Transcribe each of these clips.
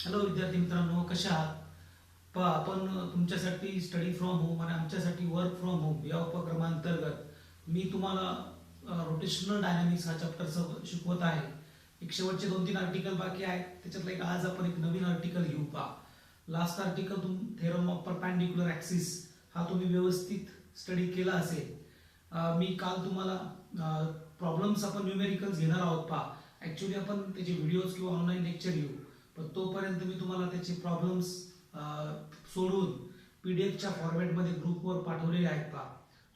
Hello विद्यार्थी मित्रांनो, कशा आहात? पहा, आपण तुमच्यासाठी स्टडी फ्रॉम होम आणि आमच्यासाठी वर्क फ्रॉम होम या उपक्रमांतर्गत मी तुम्हाला रोटेशनल डायनामिक्स हा चॅप्टर शिकवत आहे. एक शेवटचे 2-3 आर्टिकल बाकी आहेत. त्याच्यातलं एक आज आपण एक नवीन आर्टिकल घेऊ. पहा, last article theorem of perpendicular axis हा तुम्ही व्यवस्थित स्टडी केला असेल. मी काल तुम्हाला प्रॉब्लेम्स आपण न्यूमेरिकल्स घेणार आहोत. पहा, ॲक्च्युली आपण त्याचे व्हिडिओज किंवा ऑनलाईन लेक्चर घेऊ, पण तोपर्यंत मी तुम्हाला त्याचे प्रॉब्लेम्स सोडून पीडीएफच्या फॉर्मॅटमध्ये ग्रुपवर पाठवलेले आहेत. पहा,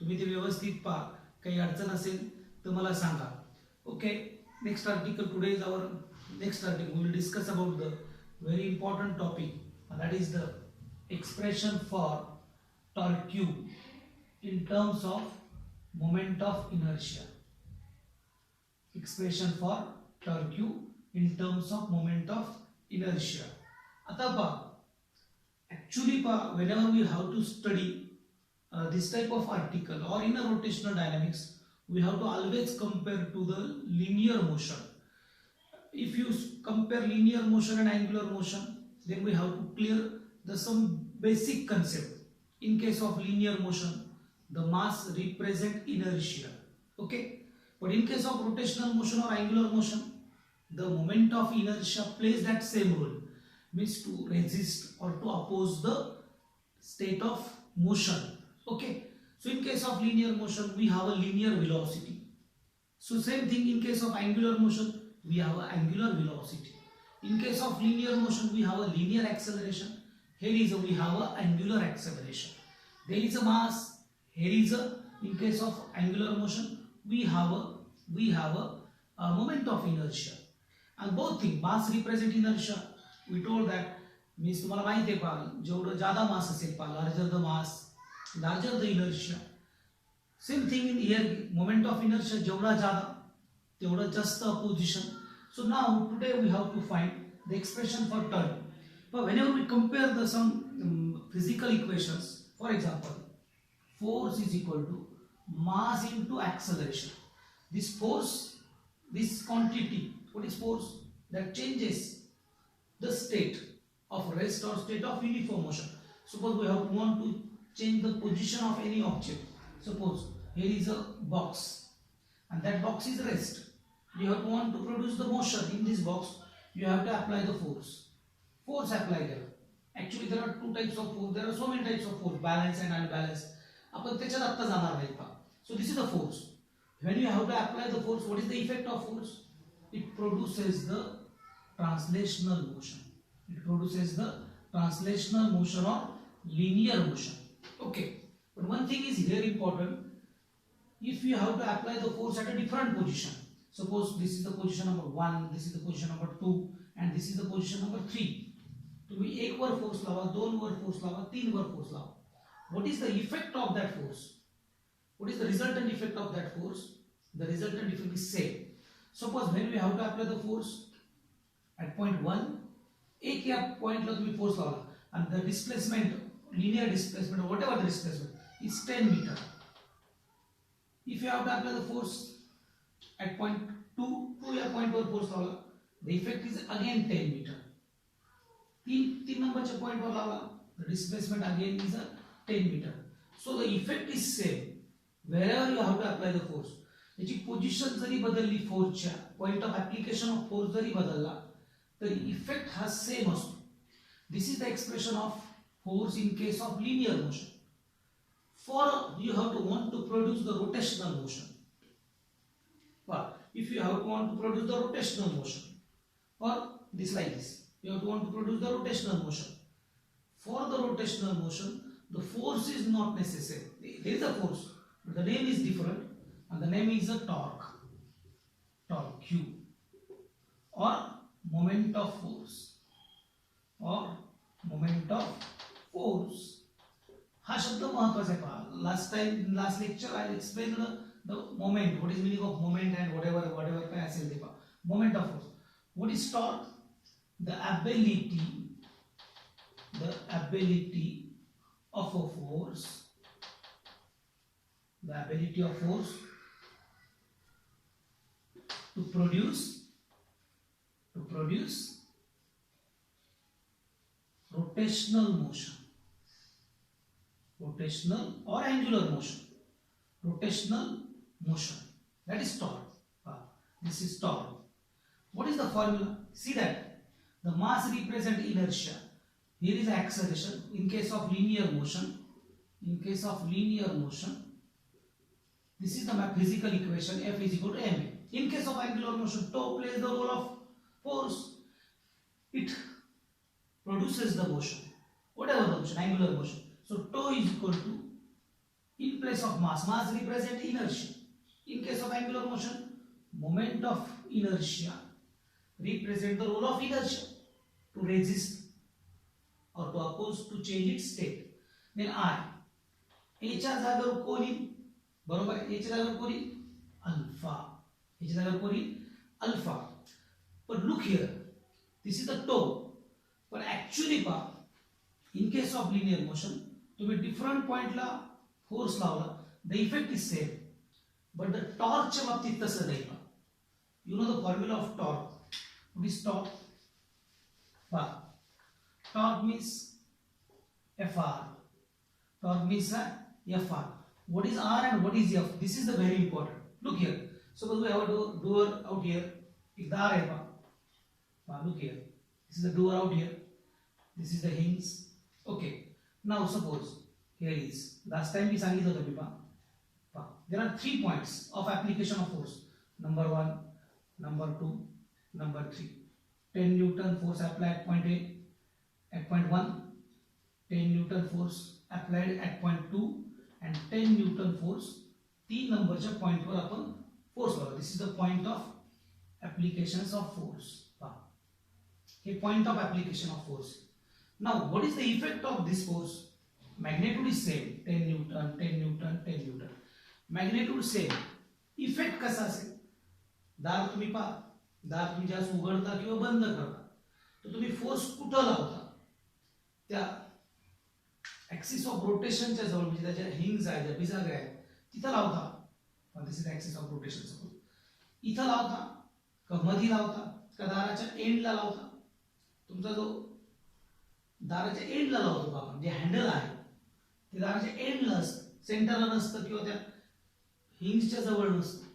तुम्ही ते व्यवस्थित पहा. काही अडचण असेल तर मला सांगा. Okay, next article today is our next article. We will discuss about the very important topic, that is the expression for torque Q in terms of moment of inertia. Expression for torque Q in terms of moment of inertia. आता पहा, actually पहा, whenever we have to study this type of article or in a rotational dynamics, we have to always compare to the linear motion. If you compare linear motion and angular motion, then we have to clear some basic concept. In case of linear motion, the mass represent inertia. Okay, but in case of rotational motion or angular motion, the moment of inertia plays that same role, means to resist or to oppose the state of motion. Okay, so in case of linear motion we have a linear velocity. So same thing in case of angular motion, we have a angular velocity. In case of linear motion we have a linear acceleration. Here is we have a angular acceleration. There is a mass. Here is in case of angular motion we have a moment of inertia. And both things, mass represent inertia. We told that means तुम्हाला माहिती आहे पहा, जेवढं ज्यादा मास असेल पहा, larger the mass, larger the inertia. Same thing in here, moment of inertia जेवढा ज्यादा तेवढं जास्त opposition. So now today we have to find the expression for torque. But whenever we compare the some physical equations, for example, force is equal to mass into acceleration. This force, this quantity, what is force? That changes the state of rest or state of uniform motion. Suppose we have want to change the position of any object. Suppose here is a box and that box is rest. You have want to produce the motion in this box, you have to apply the force. Force apply there. Actually there are two types of force. There are so many types of force, balance and unbalanced. आपण त्याच्यात आता जाणार नाही पहा. So this is the force. When you have to apply the force, what is the effect of force? It produces the translational motion. It produces the translational motion or linear motion. Okay, but one thing is here important. If you have to apply the force at a different position, suppose this is the position number 1, this is the position number 2, and this is the position number 3. तुम्ही 1 वर force लावा, 2 वर force लावा, 3 वर force लावा. What is the effect of that force? What is the resultant effect of that force? The resultant effect is same. Suppose when we have to apply the force at point 1, एक या पॉइंटला तुम्ही force लावला and the displacement, linear displacement or whatever the displacement is 10 meter. If you have to apply the force at point 2 या point वर force लावला, the effect is again 10 meter. 3 नंबरच्या point वर लावला, the displacement again is a 10 meter. So the effect is same wherever you have to apply the force. याची position जरी बदलली, फोर्सच्या point of application of force जरी बदलला, तर इफेक्ट हा सेम असतो. This is the expression of force in case of linear motion. For you have to want to produce the rotational motion. If you have to want to produce the rotational motion, or this like this, you have to want to produce the rotational motion. For the rotational motion, the force is not necessary. There is a force, but the name is different, and the name is a torque, torque Q, or moment of force, or moment of force. हा शब्द महत्वाचा आहे पहा. last lecture I explained the moment, what is meaning of moment and whatever काय असेल ते पहा. Moment of force. What is torque? The ability of a force, the ability of force to produce rotational motion, rotational or angular motion, rotational motion, that is torque. This is torque. What is the formula? See that the mass represent inertia. Here is acceleration. In case of linear motion, this is the physical equation, F is equal to ma. In case of angular motion, tau plays the role of force. It produces the motion, whatever the motion, angular motion. So tau is equal to, in place of mass represent inertia. In case of angular motion, moment of inertia represent the role of inertia to resist or to oppose, to change its state. Then I, A च्या जागेवर कोण येईल? बरोबर आहे, A च्या जागेवर कोण येईल? अल्फा. A च्या जागेवर कोण येईल? Alpha. But look here, this is the tau. But actually in case of linear motion, तुम्ही different point ला force लावला, the effect is same. But the torque च्या बाबतीत तसं नाही पहा. You know the formula of torque. What is torque? Torque means Fr. Torque means Fr. What is R and what is F? This is the very important. Look here. Suppose we have a door out here. एक दार है look here. This is the door out here. This is the hinge. Okay. Now suppose here is. Last time we सांगितलं होतं पहा. There are 3 points of application of force. Number 1, number 2, number 3. 10 Newton force applied at point A. At point 1, 10 Newton force applied at point 2 and 10 Newton force 3 नंबरच्या point वर आपण force लावला. This is the point of applications of force. A point of application of force. Now what is the effect of this force? Magnitude is same, 10 Newton, 10 Newton, 10 Newton. Magnitude same. Effect कसा असेल? दार तुम्ही पहा, दार तुम्ही ज्यास उघडता किंवा बंद करता, तर तुम्ही फोर्स कुठं लावता? त्या ऍक्सिस ऑफ रोटेशनच्या जवळ, म्हणजे त्याच्या हिंग्स आहे, ज्या बिजागऱ्या आहेत तिथं लावता. This is axis of rotation. Suppose इथं लावता का मधी लावता का दाराच्या एंडला लावता? तुमचा जो दाराच्या एंडला लावतो आपण, जे हँडल आहे ते दाराच्या एंडला असतं, सेंटरला नसतं किंवा त्या हिंग्सच्या जवळ नसतं.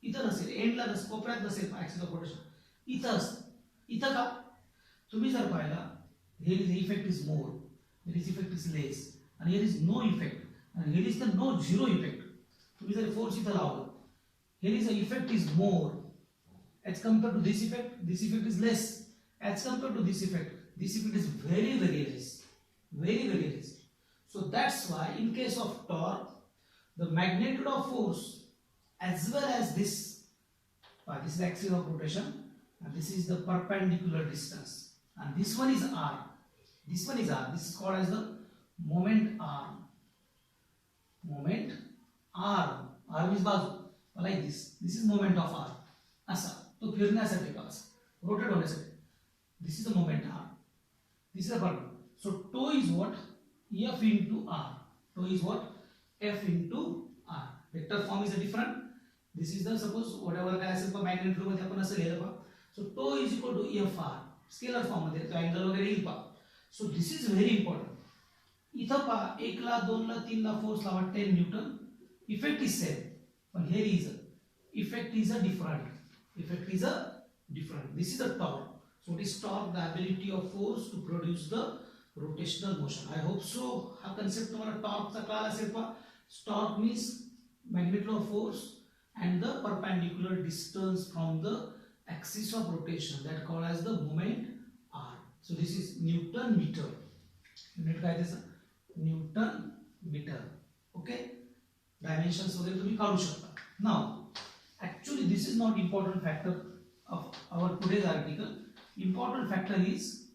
इथं नसेल, एंडला नसेल, कोपऱ्यात नसेल ऍक्सिस ऑफ रोटेशन, इथं असतं. इथं का? तुम्ही जर पाहिला, here is the effect is more, here is effect is less, and here is no effect, and here is the no zero effect. तुम्ही जर फोर्स इथं लावला, here is the effect is more as compared to this effect is less as compared to this effect is very less, very less. So that's why in case of torque, the magnitude of force as well as this is the axis of rotation and this is the perpendicular distance, and this one is r, this one is r, this is called as the moment arm. Moment arm, arm is बाजू, like this is moment of r. असा तो फिरण्यासाठी का असा rotate होण्यासाठी. This is the moment arm, this is the button. So tau is what? F into r. Tau is what? F into r. Vector form is a different. This is the, suppose whatever काय असेल पण magnitude मध्ये आपण असं लिहिलं पहा. So tau is equal to Fr. Scalar form मध्ये तो अँगल वगैरे येईल पहा. So this is very important. इथं पहा 1 ला 2 ला 3 ला फोर्स लावा 10 न्यूटन, इफेक्ट इज सेम, पण here is effect is a different. Effect is a different. This is the torque. So what is torque? The ability of force to produce the rotational motion. I hope so. हा concept तुम्हाला torque चा कळाला असेल पहा. Torque means magnitude of force and the perpendicular distance from the axis of rotation, that called as the moment r. So this is Newton meter. Unit काय त्याचा? Newton meter. Okay. Dimensions वगैरे तुम्ही काढू शकता. Now actually this is not important factor of our today's article. Important factor is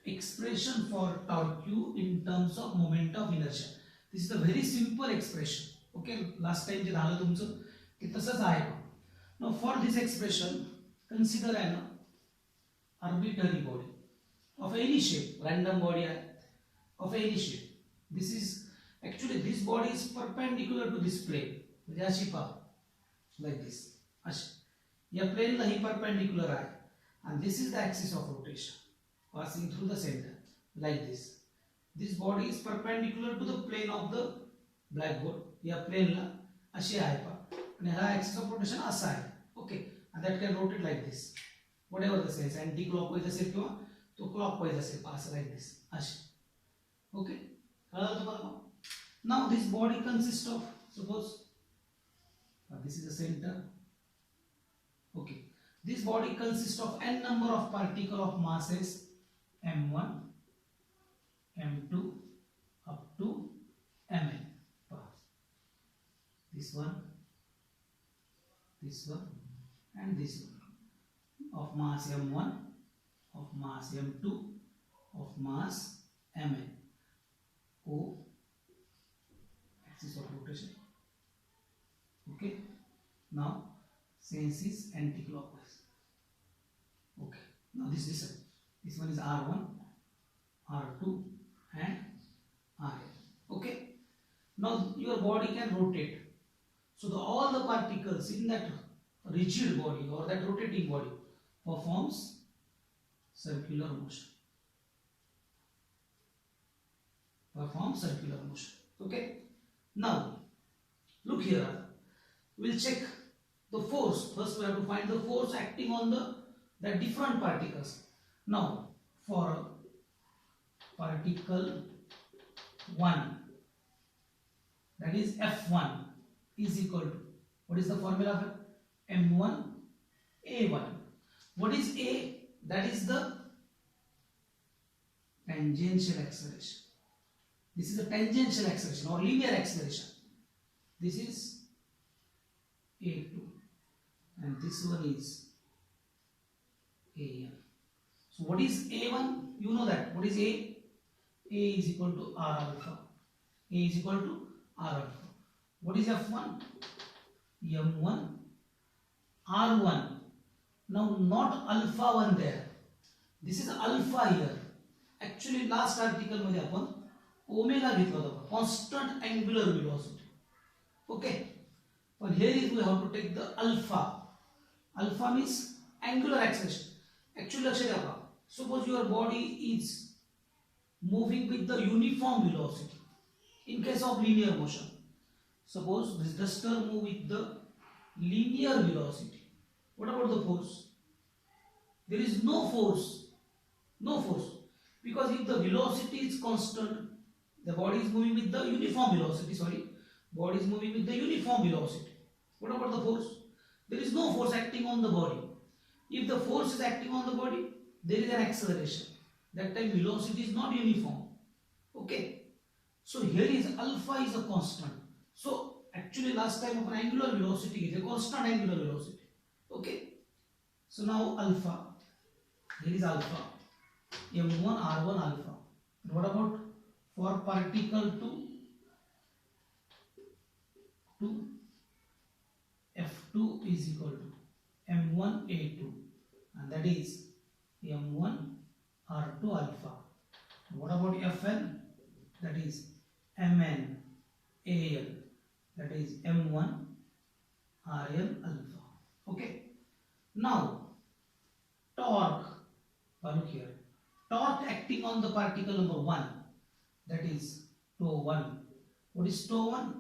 expression for torque Q in terms of moment of inertia. This is a very simple expression. Okay, last time जे झालं तुमचं ते तसंच आहे. Now for this expression, consider an arbitrary body of any shape, random body of any shape. This is actually, this body is perpendicular to this plane. म्हणजे अशी पहा, like this, अशी या प्लेनला ही perpendicular आहे, and this is the axis of rotation passing through the center. like this. This body is perpendicular to the plane of the blackboard. या प्लेनला अशी आहे पहा आणि ह्याला ॲक्सिस ऑफ रोटेशन असा आहे. Okay, and that can rotate like this. Whatever the size, anti clockwise असेल किंवा तो clockwise असेल पहा असं like this अशी. ओके, कळलं तुम्हाला? Now this body consists of, suppose this is the center. Okay, this body consists of n number of particle of masses m1, m2 up to mn. This one, and this one of mass m1, of mass m2, of mass mn. O axis of rotation. Okay, now sense is anti-clockwise. Okay, now this one is r1, r2 and rn. Okay, now your body can rotate. So all the particles in that rigid body or that rotating body performs circular motion. Okay. Now look here. We'll check the force. First we have to find the force acting on the different particles. Now for particle 1, that is F1, is equal to, what is the formula of m1 a1. What is a? That is the tangential acceleration. This is a tangential acceleration or linear acceleration. This is a2 and this one is an. So what is a1? You know that. What is a? A is equal to r alpha. A is equal to r alpha. What is F1? M1 R1. Now not alpha 1 there. This is alpha here. Actually last article मध्ये आपण omega घेतला होता, constant angular velocity. Okay, but here is we have to take the alpha. Alpha means angular acceleration. Actually लक्ष द्या बघा. Suppose your body is moving with the uniform velocity. In case of linear motion, suppose this duster move with the linear velocity. What about the force? There is no force. Because if the velocity is constant, the body is moving with the uniform velocity. Body is moving with the uniform velocity. What about the force? There is no force acting on the body. If the force is acting on the body, there is an acceleration. That time velocity is not uniform. Okay. So here is alpha is a constant. So actually last time of angular velocity is a constant angular velocity. Okay. So now alpha. Here is alpha. M1 R1 alpha. And what about for particle 2? F2 is equal to M1 A2. And that is M1 R2 alpha. And what about Fn? That is Mn Al. That is M1 Rn alpha. Okay. Now torque. Look here. Torque acting on the particle number 1. That is τ1. What is τ1?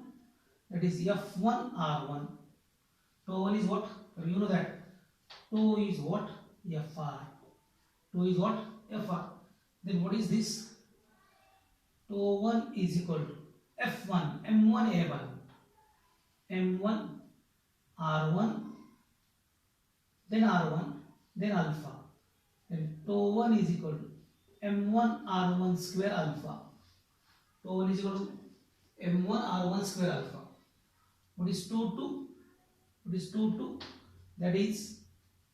That is F1 R1. τ1 is what? You know that. Τ is what? Fr. Τ is what? Fr. Then what is this? τ1 is equal to F1 M1 A1. M1 R1, then R1, then alpha. Then τ1 is equal to M1 R1 square alpha. τ1 is equal to M1 R1 square alpha. What is τ2? That is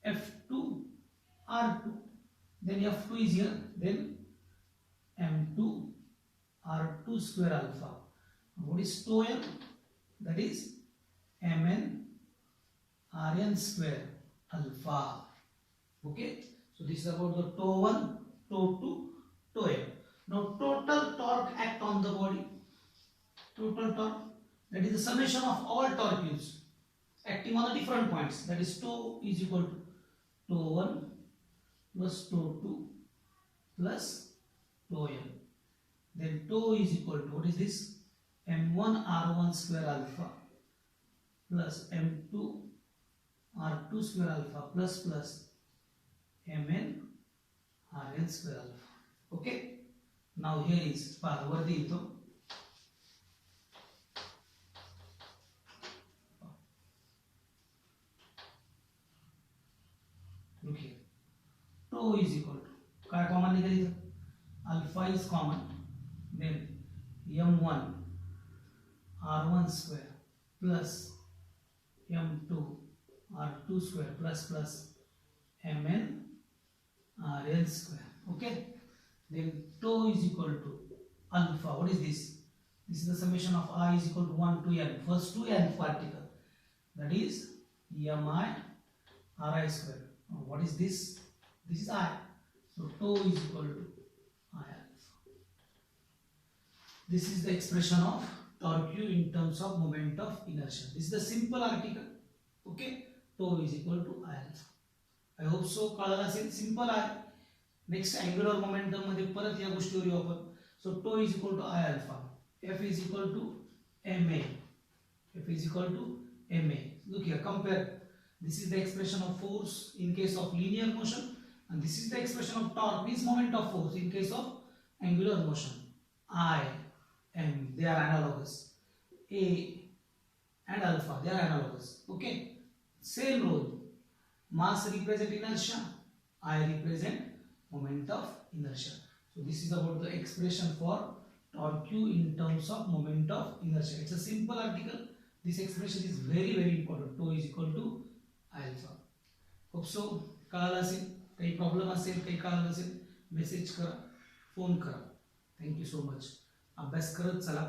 F2 R2. Then F2 is here. Then M2 R2 square alpha. What is τm? That is Mn Rn square alpha. Okay. So this is about the τ1, τ2, τm. Now total torque act on the body. Total torque, that is the summation of all torques acting on the different points. That is τ is equal to τ1 plus τ2 plus tau m. Then tau is equal to, what is this, m1 r1 square alpha plus m2 r2 square alpha plus mn rn square alpha. Okay, now here is वरती येतो, look here, tau is equal to काय common निघाली, alpha is common, then m1 r1 square plus m2 r2 square plus mn rn square. Okay, then tau is equal to alpha, what is this, this is the summation of I is equal to 1 to n, first to n particle, that is mi ri square. What is this, this is I, so tau is equal to I alpha. This is the expression of torque in terms of moment of inertia. This is the simple article. Okay, tau is equal to I alpha. I hope so कळलं असेल, simple आहे. Next angular momentum मध्ये परत या गोष्टीवर येऊ आपण. So टो is equal to I alpha, f is equal to m a, f is equal to m a. Look here, compare. This is the expression of force in case of linear motion, and this is the expression of torque, means moment of force in case of angular motion. I, M, they are analogous. A and alpha, they are analogous. Okay, same rule. Mass represent inertia, I represent moment of inertia. So this is about the expression for torque in terms of moment of inertia. It's a simple article. This expression is very very important. Tau is equal to alpha. Hope so कळालं असेल. काही problem असेल, काही कळालं असेल, message करा, phone करा. Thank you so much. अभ्यास करत चला.